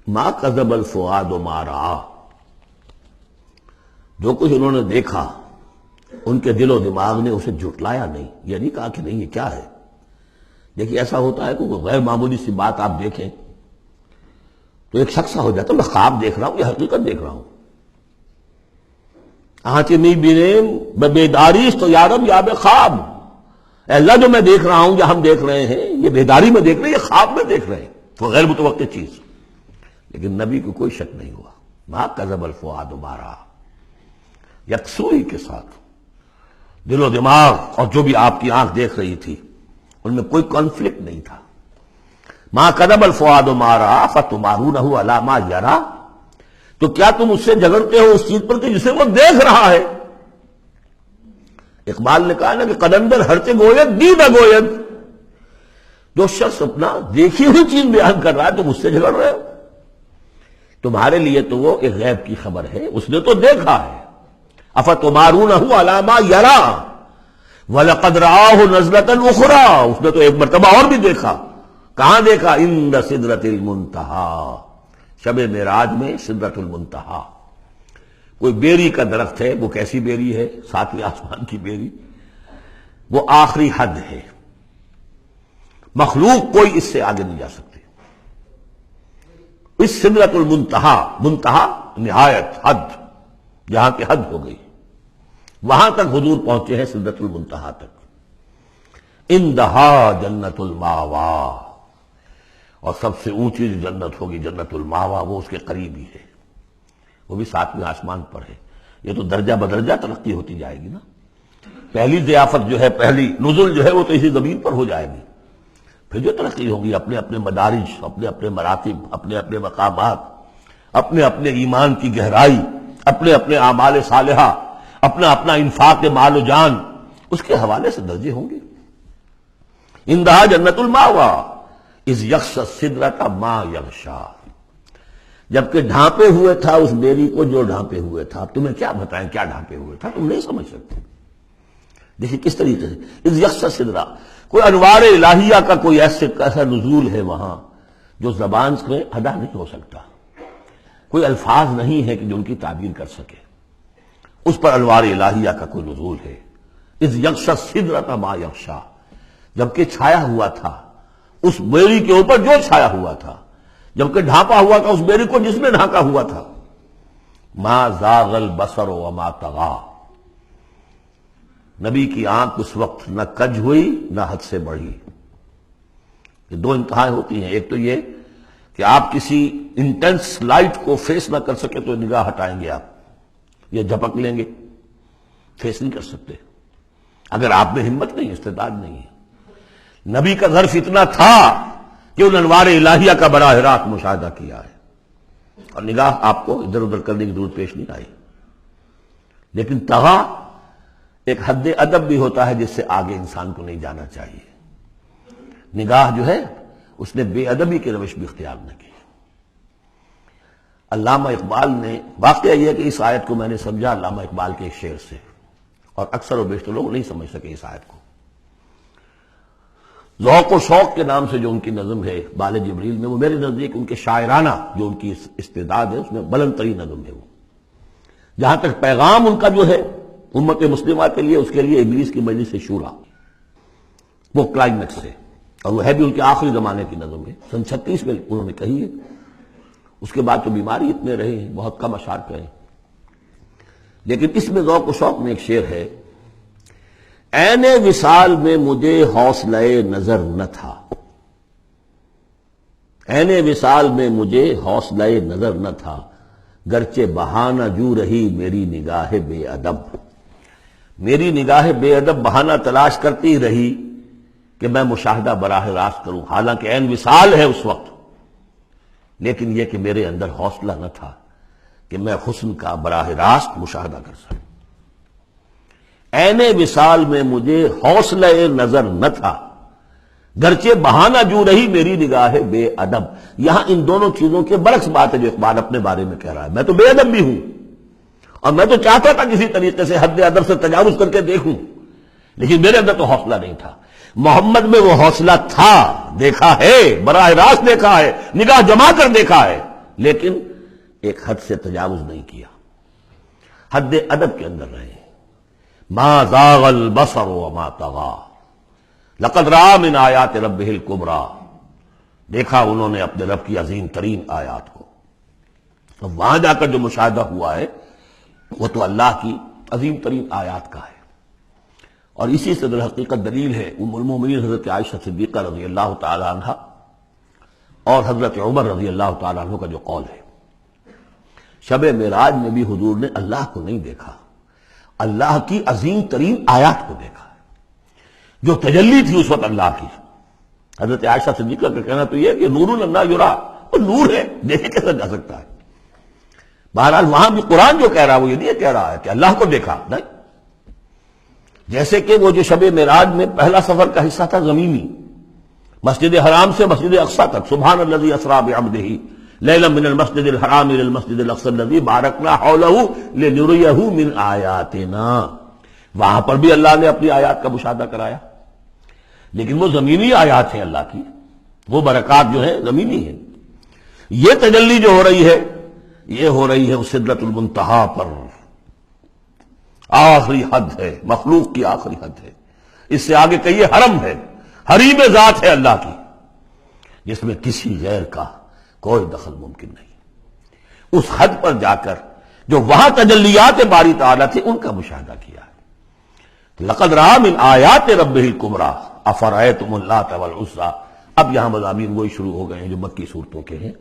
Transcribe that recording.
ما کذب الفؤاد ما رأى، جو کچھ انہوں نے دیکھا ان کے دل و دماغ نے اسے جھٹلایا نہیں، یہ نہیں کہا کہ نہیں یہ کیا ہے۔ دیکھیے ایسا ہوتا ہے کہ کوئی غیر معمولی سی بات آپ دیکھیں تو ایک شخص ہو جاتا ہے میں خواب دیکھ رہا ہوں یا حقیقت دیکھ رہا ہوں۔ آنچہ نہیں بینے بیداری تو یارم یا بے خواب، اے اللہ جو میں دیکھ رہا ہوں یا ہم دیکھ رہے ہیں یہ بیداری میں دیکھ رہے ہیں، یہ خواب میں دیکھ رہے ہیں، وہ غیر متوقع چیز۔ لیکن نبی کو کوئی شک نہیں ہوا، ما کذب الفؤاد ما رأى، یکسوئی کے ساتھ دل و دماغ اور جو بھی آپ کی آنکھ دیکھ رہی تھی ان میں کوئی کانفلکٹ نہیں تھا۔ ما کذب الفؤاد ما رأى فتمارونہ علی ما یری، تو کیا تم اس سے جھگڑتے ہو اس چیز پر کہ جسے وہ دیکھ رہا ہے؟ اقبال نے کہا نا کہ قدندر ہرچے گوید دید گوید، جو شخص اپنا دیکھی ہوئی چیز بیان کر رہا ہے تم اس سے جھگڑ رہے ہو؟ تمہارے لیے تو وہ ایک غیب کی خبر ہے، اس نے تو دیکھا ہے۔ افتمارونہ علی ما یری وَلَقَدْ رَآهُ نَزْلَةً أُخْرَىٰ، اس نے تو ایک مرتبہ اور بھی دیکھا۔ کہاں دیکھا؟ عند سدرۃ المنتہیٰ، شب معراج میں سدرۃ المنتہیٰ۔ کوئی بیری کا درخت ہے، وہ کیسی بیری ہے؟ ساتویں آسمان کی بیری، وہ آخری حد ہے، مخلوق کوئی اس سے آگے نہیں جا سکتی۔ اس سدرۃ المنتہیٰ، منتہا نہایت، حد، جہاں کی حد ہو گئی، وہاں تک حضور پہنچے ہیں، سدرۃ المنتہیٰ تک۔ اندہا جنت الماوا، اور سب سے اونچی جو جنت ہوگی جنت الماوا، وہ اس کے قریب ہی ہے، وہ بھی ساتویں آسمان پر ہے۔ یہ تو درجہ بدرجہ ترقی ہوتی جائے گی نا۔ پہلی ضیافت جو ہے، پہلی نزل جو ہے وہ تو اسی زمین پر ہو جائے گی، پھر جو ترقی ہوگی اپنے اپنے مدارج، اپنے اپنے مراتب، اپنے اپنے مقامات، اپنے اپنے ایمان کی گہرائی، اپنے اپنے اعمال صالحہ، اپنا اپنا انفاق مال و جان، اس کے حوالے سے درجے ہوں گے۔ اندہا جنت الماوا اذ یغشی السدرۃ ما یغشی، جبکہ ڈھانپے ہوئے تھا اس بیری کو جو ڈھانپے ہوئے تھا۔ اب تمہیں کیا بتائیں کیا ڈھانپے ہوئے تھا، تم نہیں سمجھ سکتے۔ دیکھیں کس طریقے سے اذ یغشی السدرۃ، کوئی انوار الہیہ کا کوئی ایسا نزول ہے وہاں جو زبان سے ادا نہیں ہو سکتا، کوئی الفاظ نہیں ہے کہ جو ان کی تعبیر کر سکے، اس پر انوار الہیہ کا کوئی نزول ہے۔ اذ یغشی السدرۃ ما یغشی، جبکہ چھایا ہوا تھا اس بیری کے اوپر جو چھایا ہوا تھا، جبکہ ڈھانپا ہوا تھا اس بیری کو جس نے ڈھانکا ہوا تھا۔ ما زاغ البصر وما طغی، نبی کی آنکھ اس وقت نہ کج ہوئی نہ حد سے بڑھی۔ یہ دو انتہائیں ہوتی ہیں، ایک تو یہ کہ آپ کسی انٹینس لائٹ کو فیس نہ کر سکے تو نگاہ ہٹائیں گے، آپ یہ جھپک لیں گے، فیس نہیں کر سکتے اگر آپ میں ہمت نہیں، استعداد نہیں ہے۔ نبی کا ظرف اتنا تھا کہ ان انوار الہیہ کا براہ راست مشاہدہ کیا ہے، اور نگاہ آپ کو ادھر ادھر کرنے کی ضرورت پیش نہیں آئی۔ لیکن طغیٰ ایک حد ادب بھی ہوتا ہے جس سے آگے انسان کو نہیں جانا چاہیے۔ نگاہ جو ہے اس نے بے ادبی کی روش بھی اختیار نہ کی۔ علامہ اقبال نے، واقعہ یہ ہے کہ اس آیت کو میں نے سمجھا علامہ اقبال کے ایک شعر سے، اور اکثر و بیشتر لوگ نہیں سمجھ سکے اس آیت کو۔ ذوق و شوق کے نام سے جو ان کی نظم ہے بال جبریل میں، وہ میرے نزدیک ان کے شاعرانہ جو ان کی استعداد ہے اس میں بلند ترین نظم ہے وہ۔ جہاں تک پیغام ان کا جو ہے امت مسلمہ کے لیے، اس کے لیے ابلیس کی مجلس شورا، وہ کلائمیکس ہے، اور وہ ہے بھی ان کے آخری زمانے کی نظم ہے، سن 36 میں انہوں نے کہی ہے۔ اس کے بعد تو بیماری اتنے رہے ہیں، بہت کم اشعار پہ ہیں، لیکن اس میں ذوق و شوق میں ایک شعر ہے: عین وصال میں مجھے حوصلہ نظر نہ تھا، عین وصال میں مجھے حوصلہ نظر نہ تھا، گرچہ بہانہ جو رہی میری نگاہ بے ادب، میری نگاہ بے ادب بہانہ تلاش کرتی رہی کہ میں مشاہدہ براہ راست کروں، حالانکہ عین وصال ہے اس وقت، لیکن یہ کہ میرے اندر حوصلہ نہ تھا کہ میں حسن کا براہ راست مشاہدہ کر سکوں۔ عین وصال میں مجھے حوصلہ نظر نہ تھا، گرچہ بہانہ جو رہی میری نگاہ بے ادب۔ یہاں ان دونوں چیزوں کے برعکس بات ہے جو اقبال اپنے بارے میں کہہ رہا ہے۔ میں تو بے ادب بھی ہوں، اور میں تو چاہتا تھا کسی طریقے سے حد ادب سے تجاوز کر کے دیکھوں، لیکن میرے اندر تو حوصلہ نہیں تھا۔ محمد میں وہ حوصلہ تھا، دیکھا ہے، براہ راست دیکھا ہے، نگاہ جما کر دیکھا ہے، لیکن ایک حد سے تجاوز نہیں کیا، حد ادب کے اندر رہے۔ ما زاغ البصر وما طغى لقد رأى من آیات ربہ الکبریٰ، دیکھا انہوں نے اپنے رب کی عظیم ترین آیات کو۔ اب وہاں جا کر جو مشاہدہ ہوا ہے وہ تو اللہ کی عظیم ترین آیات کا ہے، اور اسی سے در حقیقت دلیل ہے ام المومنین حضرت عائشہ صدیقہ رضی اللہ تعالی عنہ اور حضرت عمر رضی اللہ تعالی عنہ کا جو قول ہے۔ شب معراج میں بھی حضور نے اللہ کو نہیں دیکھا، اللہ کی عظیم ترین آیات کو دیکھا، جو تجلی تھی اس وقت اللہ کی۔ حضرت عائشہ صدیقہ کا کہنا تو یہ ہے کہ نور لا یرا، وہ نور ہے، دیکھے کیسا جا سکتا ہے۔ بہرحال وہاں بھی قرآن جو کہہ رہا ہے وہ یہ نہیں کہہ رہا ہے کہ اللہ کو دیکھا، نہیں، جیسے کہ وہ جو شب معراج میں پہلا سفر کا حصہ تھا زمینی، مسجد حرام سے مسجد اقصی تک، سبحان الذی اسریٰ بعبدہ لیلا من المسجد الحرام الى المسجد الاقصی الذی بارکنا حولہ لنریہ من آیاتنا، وہاں پر بھی اللہ نے اپنی آیات کا مشاہدہ کرایا، لیکن وہ زمینی آیات ہیں اللہ کی، وہ برکات جو ہیں زمینی ہیں۔ یہ تجلی جو ہو رہی ہے یہ ہو رہی ہے اس سدرۃ المنتہا پر، آخری حد ہے، مخلوق کی آخری حد ہے، اس سے آگے کہیے حرم ہے، حریم ذات ہے اللہ کی، جس میں کسی غیر کا کوئی دخل ممکن نہیں۔ اس حد پر جا کر جو وہاں تجلیات باری تعالیٰ تھے ان کا مشاہدہ کیا ہے۔ لقد رأى من آیات ربہ الکبریٰ افرأیتم اللات والعزیٰ، اب یہاں مضامین وہی شروع ہو گئے ہیں جو مکی صورتوں کے ہیں۔